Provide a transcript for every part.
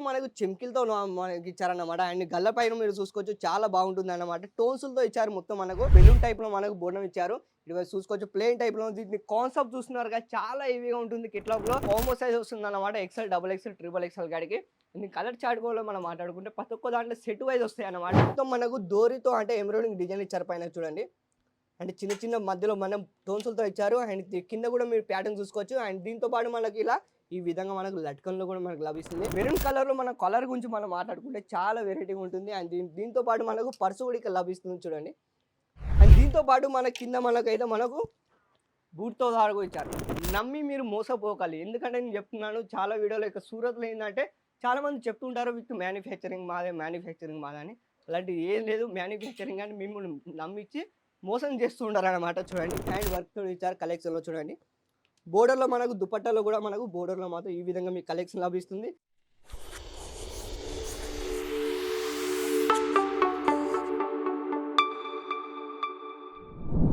మనకు చెంకిలతో మనకి ఇచ్చారన్నమాట. అండ్ గల్ల పైన మీరు చూసుకోవచ్చు చాలా బాగుంటుందన్నమాట. టోన్సులతో ఇచ్చారు మొత్తం మనకు. బెలూన్ టైప్‌లో మనకు బోర్డర్ ఇచ్చారు. ఇటువైపు చూసుకోవచ్చు ప్లెయిన్ టైప్‌లో దీని కాన్సెప్ట్ చూస్తున్నారుగా చాలా హెవీగా ఉంటుంది. కిట్లాబ్‌లో కాంబో సైజ్ వస్తుందన్నమాట. XL, double XL, triple XL కాడికి. దీని కలర్ చార్ట్ కూడా మనం మాట్లాడుకుంటే ప్రతి ఒక్క దాంట్లో సెట్ వైస్ వస్తాయన్నమాట. మొత్తం మనకు డోరీతో అంటే ఎంబ్రాయిడింగ్ డిజైన్ ఇచ్చారు పైన చూడండి. అంటే చిన్న చిన్న మధ్యలో మనం టోన్సులతో ఇచ్చారు. అండ్ కింద కూడా మీరు ప్యాటర్న్ చూసుకోవచ్చు. అండ్ దీంతో పాటు మనకి ఇలా ఈ విధంగా మనకు లట్కన్‌లో కూడా మనకు లభిస్తుంది. మెరూన్ కలర్‌లో మన కలర్ గురించి మనం మాట్లాడుకుంటే చాలా వెరైటీగా ఉంటుంది. అండ్ దీంతో పాటు మనకు పర్స్ కూడా ఇక్కడ లభిస్తుంది చూడండి. అండ్ దీంతో పాటు మన కింద మనకైతే మనకు బూట్‌తో సహా కూడా ఇచ్చారు. నమ్మి మీరు మోసపోకండి. ఎందుకంటే నేను చెప్తున్నాను చాలా వీడియోలో ఇక సూరత్‌లో ఏందంటే చాలామంది చెప్తుంటారు విత్ మ్యానుఫ్యాక్చరింగ్ మాదే అని. అలాంటిది ఏం లేదు. మ్యానుఫ్యాక్చరింగ్ అని మిమ్మల్ని నమ్మిచ్చి మోసం చేస్తూ ఉంటారనమాట చూడండి. హ్యాండ్ వర్క్‌తో ఇచ్చారు కలెక్షన్‌లో చూడండి. బోర్డర్‌లో మనకు దుపట్టాలో కూడా మనకు బోర్డర్‌లో మాత్రం ఈ విధంగా మీకు కలెక్షన్ లభిస్తుంది.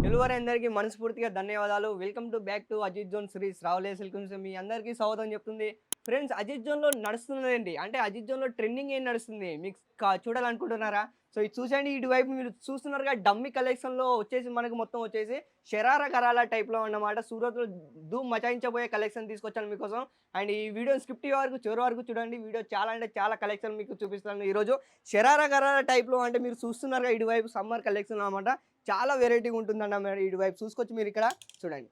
తెలుగువారందరికీ మనస్ఫూర్తిగా ధన్యవాదాలు. Welcome back to Ajith zone series రావులే సిల్క్స్. మీ అందరికీ స్వాగతం చెప్తుంది. ఫ్రెండ్స్ అజిత్ జోన్‌లో నడుస్తున్నదేంటి? అంటే అజిత్ జోన్‌లో ట్రెండింగ్ ఏం నడుస్తుంది? మీకు చూడాలనుకుంటున్నారా? సో ఇది చూసండి. ఇటువైపు మీరు చూస్తున్నారుగా డమ్మీ కలెక్షన్‌లో వచ్చేసి మనకు మొత్తం వచ్చేసి షరారా గరాలా టైప్‌లో అన్నమాట. సూరత్‌లో ధూమ్ మచాయించబోయే కలెక్షన్ తీసుకొచ్చాను మీకోసం. అండ్ ఈ వీడియోని స్కిప్ వరకు చివరి వరకు చూడండి. వీడియో చాలా అంటే చాలా కలెక్షన్ మీకు చూపిస్తాను ఈరోజు. షరారా గరాలా టైప్‌లో అంటే మీరు చూస్తున్నారుగా ఇటువైపు సమ్మర్ కలెక్షన్ అన్నమాట. చాలా వెరైటీగా ఉంటుందన్నమాట. ఇటువైపు చూసుకోవచ్చు మీరు ఇక్కడ చూడండి.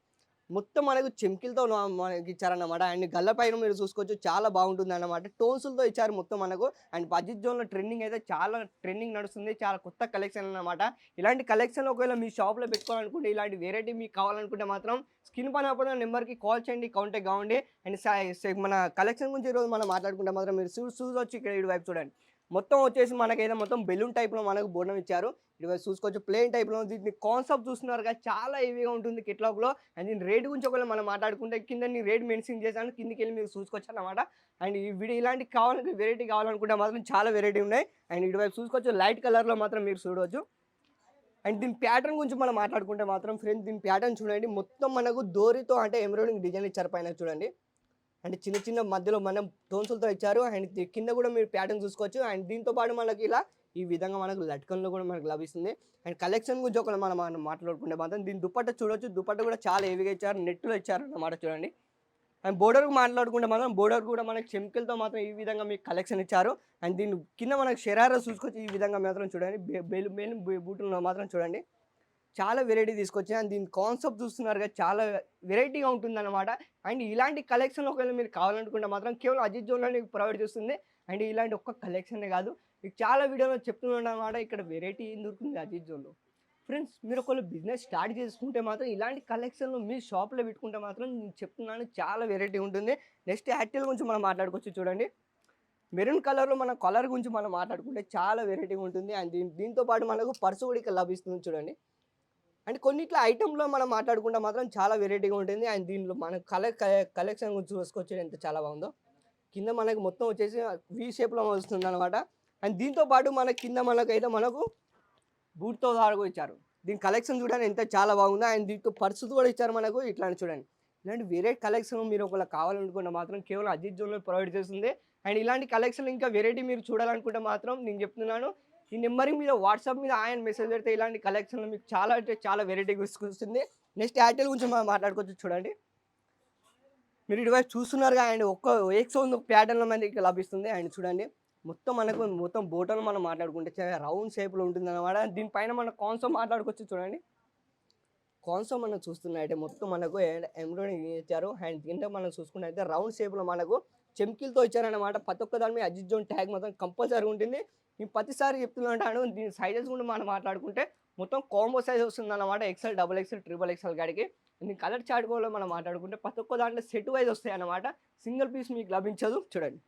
మొత్తం మనకు చెంకిలతో మనకి ఇచ్చారన్నమాట. అండ్ గల్ల పైన మీరు చూసుకోవచ్చు చాలా బాగుంటుందన్నమాట. టోన్సులతో ఇచ్చారు మొత్తం మనకు. అండ్ బడ్జెట్ జోన్‌లో ట్రెండింగ్ అయితే చాలా ట్రెండింగ్ నడుస్తుంది. చాలా కొత్త కలెక్షన్ అన్నమాట. ఇలాంటి కలెక్షన్ ఒకవేళ మీ షాప్‌లో పెట్టుకోవాలనుకుంటే ఇలాంటి వెరైటీ మీకు కావాలనుకుంటే మాత్రం స్క్రీన్ పైన పడిన నెంబర్‌కి కాల్ చేయండి. కాంటాక్ట్ కావండి. అండ్ మన కలెక్షన్ గురించి ఈరోజు మనం మాట్లాడుకుంటే మాత్రం మీరు చూడొచ్చు ఇక్కడ ఇటువైపు చూడండి. మొత్తం వచ్చేసి మనకైతే మొత్తం బెలూన్ టైప్‌లో మనకు బోర్డర్ ఇచ్చారు. ఇటువైపు చూసుకోవచ్చు ప్లెయిన్ టైప్‌లో దీని కాన్సెప్ట్ చూస్తున్నారుగా చాలా హెవీగా ఉంటుంది కిట్లాబ్‌లో. అండ్ దీని రేట్ గురించి ఒకవేళ మనం మాట్లాడుకుంటే కింద నేను రేట్ మెన్షన్ చేశాను. కిందకెళ్ళి మీరు చూసుకోవచ్చన్నమాట. అండ్ ఈ వీడియో ఇలాంటి కావాలంటే వెరైటీ కావాలనుకుంటే మాత్రం చాలా వెరైటీ ఉన్నాయి. అండ్ ఇటువైపు చూసుకోవచ్చు లైట్ కలర్‌లో మాత్రం మీరు చూడవచ్చు. అండ్ దీని ప్యాటర్న్ గురించి మనం మాట్లాడుకుంటే మాత్రం ఫ్రెండ్స్ దీని ప్యాటర్న్ చూడండి. మొత్తం మనకు డోరీతో అంటే ఎంబ్రాయిడింగ్ డిజైన్ ఇచ్చారు పైన చూడండి. అంటే చిన్న చిన్న మధ్యలో మనం టోన్సులతో ఇచ్చారు. అండ్ కింద కూడా మీరు ప్యాటర్న్ చూసుకోవచ్చు. అండ్ దీంతో పాటు మనకి ఇలా ఈ విధంగా మనకు లట్కన్‌లో కూడా మనకు లభిస్తుంది. అండ్ కలెక్షన్ గురించి ఒకవేళ మనం మాట్లాడుకుంటే మాత్రం దీని దుపట్టా చూడొచ్చు. దుపట్టా కూడా చాలా హెవీగా ఇచ్చారు. నెట్‌లో ఇచ్చారన్నమాట చూడండి. అండ్ బోర్డర్‌కి మాట్లాడుకుంటే మాత్రం బోర్డర్ కూడా మనకి చెంకిలతో మాత్రం ఈ విధంగా మీకు కలెక్షన్ ఇచ్చారు. అండ్ దీని కింద మనకు షరారా చూసుకోవచ్చు. ఈ విధంగా మాత్రం చూడండి. బూటుల్లో మాత్రం చూడండి. చాలా వెరైటీ తీసుకొచ్చాయి. అండ్ దీని కాన్సెప్ట్ చూస్తున్నారుగా చాలా వెరైటీగా ఉంటుందన్నమాట. అండ్ ఇలాంటి కలెక్షన్ ఒకవేళ మీరు కావాలనుకుంటే మాత్రం కేవలం అజిత్ జోన్‌లోనే ప్రొవైడ్ చేస్తుంది. అండ్ ఇలాంటి ఒక్క కలెక్షనే కాదు. మీకు చాలా వీడియోలో చెప్తున్నానన్నమాట. ఇక్కడ వెరైటీ ఏం దొరుకుతుంది అజిత్ జోన్‌లో. ఫ్రెండ్స్ మీరు ఒకవేళ బిజినెస్ స్టార్ట్ చేసుకుంటే మాత్రం ఇలాంటి కలెక్షన్‌లు మీ షాప్‌లో పెట్టుకుంటే మాత్రం నేను చెప్తున్నాను చాలా వెరైటీ ఉంటుంది. నెక్స్ట్ యాక్టిల్ గురించి మనం మాట్లాడుకోవచ్చు చూడండి. మెరూన్ కలర్‌లో మన కలర్ గురించి మనం మాట్లాడుకుంటే చాలా వెరైటీగా ఉంటుంది. అండ్ దీంతో పాటు మనకు పర్స్ కూడా ఇక్కడ లభిస్తుంది చూడండి. అంటే కొన్నిట్ల ఐటెమ్‌లో మనం మాట్లాడుకుంటే మాత్రం చాలా వెరైటీగా ఉంటుంది. అండ్ దీనిలో మన కలెక్షన్ గురించి చూసుకోవచ్చు ఎంత చాలా బాగుందో. కింద మనకు మొత్తం వచ్చేసి వి షేప్‌లో వస్తుందనమాట. అండ్ దీంతో పాటు మన కింద మనకైతే మనకు బూట్‌తో సహా కూడా ఇచ్చారు. దీని కలెక్షన్ చూడండి ఎంత చాలా బాగుందో. అండ్ దీంతో పర్స్ కూడా ఇచ్చారు మనకు ఇట్లాంటి చూడండి. ఇలాంటి వేరే కలెక్షన్ మీరు ఒకవేళ కావాలనుకుంటే మాత్రం కేవలం అజిత్ జోన్‌లో ప్రొవైడ్ చేస్తుంది. అండ్ ఇలాంటి కలెక్షన్ ఇంకా వెరైటీ మీరు చూడాలనుకుంటే మాత్రం నేను చెప్తున్నాను. ఈ నెంబర్‌కి మీరు వాట్సాప్ మీద హాయ్ అని మెసేజ్ పెడితే ఇలాంటి కలెక్షన్‌లో మీకు చాలా అంటే చాలా వెరైటీ వస్తుంది. నెక్స్ట్ ఎయిర్టెల్ గురించి మనం మాట్లాడుకోవచ్చు చూడండి. మీరు ఇటువైపు చూస్తున్నారుగా అండ్ ఒక్క ఎక్సౌండ్ ప్యాటర్న్‌లో మనకి లభిస్తుంది. అండ్ చూడండి మొత్తం మనకు మొత్తం బోటంలో మనం మాట్లాడుకుంటే రౌండ్ షేప్‌లో ఉంటుందన్నమాట. దీనిపైన మన కాన్సెప్ట్ మాట్లాడుకోవచ్చు చూడండి. కాన్సెప్ట్ మనం చూస్తున్నట్టయితే మొత్తం మనకు ఎంబ్రాయిడరింగ్ ఇచ్చారు. అండ్ కింద మనం చూసుకున్నట్టయితే రౌండ్ షేప్‌లో మనకు చెమ్కీలతో ఇచ్చారన్నమాట. ప్రతి ఒక్క దాని మీద అజిత్ జోన్ ట్యాగ్ మాత్రం కంపల్సరీగా ఉంటుంది. నేను ప్రతిసారి చెప్తుంటాను. దీని సైజెస్ కూడా మనం మాట్లాడుకుంటే మొత్తం కాంబో సైజ్ వస్తుందన్నమాట. XL, double XL, triple XL కాడికి. దీని కలర్ చార్ట్ కూడా మనం మాట్లాడుకుంటే ప్రతి ఒక్క దాంట్లో సెట్ వైజ్ వస్తాయన్నమాట. సింగిల్ పీస్ మీకు లభించదు చూడండి.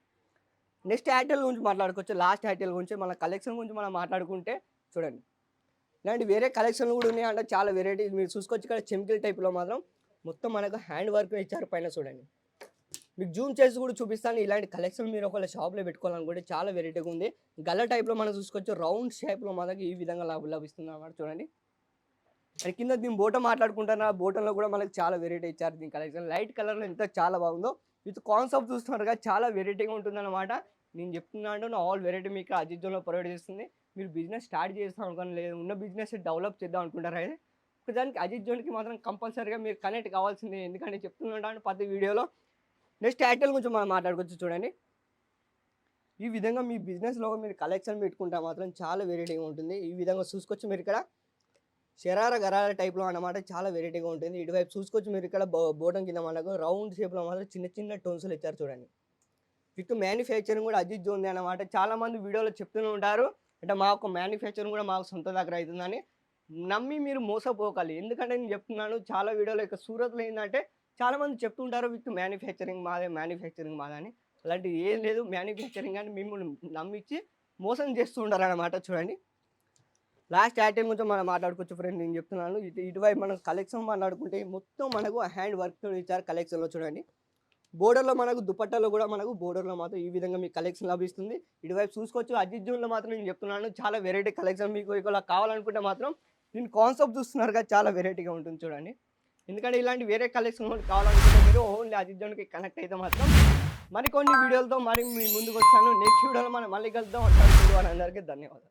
నెక్స్ట్ ఎయిర్టెల్ గురించి మాట్లాడుకోవచ్చు. లాస్ట్ ఎయిర్టెల్ గురించి మన కలెక్షన్ గురించి మనం మాట్లాడుకుంటే చూడండి. ఇలాంటి వేరే కలెక్షన్లు కూడా ఉన్నాయంటే చాలా వెరైటీ మీరు చూసుకోవచ్చు. ఇక్కడ చెంకిల్ టైప్‌లో మాత్రం మొత్తం మనకు హ్యాండ్ వర్క్ ఇచ్చారు పైన చూడండి. మీకు జూమ్ చేసి కూడా చూపిస్తాను. ఇలాంటి కలెక్షన్ మీరు ఒకవేళ షాప్‌లో పెట్టుకోవాలనుకుంటే చాలా వెరైటీగా ఉంది. గల్ల టైప్‌లో మనం చూసుకోవచ్చు. రౌండ్ షేప్‌లో మనకి ఈ విధంగా లభిస్తుందన్నమాట చూడండి. అండ్ కింద దీని బోటం మాట్లాడుకుంటున్నా బోటంలో కూడా మనకి చాలా వెరైటీ ఇచ్చారు. దీని కలెక్షన్ లైట్ కలర్‌లో ఎంత చాలా బాగుందో. విత్ కాన్సెప్ట్ చూస్తున్నారుగా చాలా వెరైటీగా ఉంటుందన్నమాట. నేను చెప్తున్నాను నా ఆల్ వెరైటీ మీకు అజిత్ జోన్‌లో ప్రొవైడ్ చేస్తుంది. మీరు బిజినెస్ స్టార్ట్ చేస్తాం అనుకోని లేదు ఉన్న బిజినెస్ డెవలప్ చేద్దాం అనుకుంటారా అయితే ఒకదానికి అజిత్ జోన్‌కి మాత్రం కంపల్సరీగా మీరు కనెక్ట్ కావాల్సిందే. ఎందుకంటే చెప్తుంటాను ప్రతి వీడియోలో. నెక్స్ట్ టైటిల్ గురించి మనం మాట్లాడుకోవచ్చు చూడండి. ఈ విధంగా మీ బిజినెస్‌లో మీరు కలెక్షన్ పెట్టుకుంటే మాత్రం చాలా వెరైటీగా ఉంటుంది. ఈ విధంగా చూసుకోవచ్చు మీరు ఇక్కడ శరార గరార టైప్‌లో అన్నమాట చాలా వెరైటీగా ఉంటుంది. ఇటువైపు చూసుకోవచ్చు మీరు ఇక్కడ బోటం కింద మనకు రౌండ్ షేప్‌లో మాత్రం చిన్న చిన్న టోన్స్‌లు ఇచ్చారు చూడండి. విత్ మ్యానుఫ్యాక్చరింగ్ కూడా అజిత్ జోన్‌ది అన్నమాట. చాలామంది వీడియోలో చెప్తూనే ఉంటారు. అంటే మాకు మ్యానుఫ్యాక్చరింగ్ కూడా మాకు సొంత దగ్గర అవుతుందని. నమ్మి మీరు మోసపోకండి. ఎందుకంటే నేను చెప్తున్నాను చాలా వీడియోలో ఇక సూరత్‌లో ఏందంటే చాలామంది చెప్తుంటారు విత్ మ్యానుఫ్యాక్చరింగ్ మాదే అని. అలాంటిది ఏం లేదు. మ్యానుఫ్యాక్చరింగ్ అని మిమ్మల్ని నమ్మిచ్చి మోసం చేస్తూ ఉంటారన్నమాట చూడండి. లాస్ట్ ఐటెమ్ గురించి మనం మాట్లాడుకోవచ్చు ఫ్రెండ్. నేను చెప్తున్నాను ఇటువైపు మనం కలెక్షన్ మాట్లాడుకుంటే మొత్తం మనకు హ్యాండ్ వర్క్‌తో ఇచ్చారు కలెక్షన్‌లో చూడండి. బోర్డర్‌లో మనకు దుపట్టాలో కూడా మనకు బోర్డర్‌లో మాత్రం ఈ విధంగా మీకు కలెక్షన్ లభిస్తుంది. ఇటువైపు చూసుకోవచ్చు అజిత్ జోన్‌లో మాత్రం నేను చెప్తున్నాను చాలా వెరైటీ కలెక్షన్ మీకు ఒకవేళ కావాలనుకుంటే మాత్రం దీని కాన్సెప్ట్ చూస్తున్నారుగా చాలా వెరైటీగా ఉంటుంది చూడండి. ఎందుకంటే ఇలాంటి వేరే కలెక్షన్ కావాలనుకుంటే మీరు ఓన్లీ అజిత్ జోన్‌కి కనెక్ట్ అయితే మాత్రం మరికొన్ని వీడియోలతో మరి మీ ముందుకు వస్తాను. నెక్స్ట్ వీడియోలో మనం మళ్ళీ కలుద్దాం. అంతవరకు అందరికీ ధన్యవాదాలు.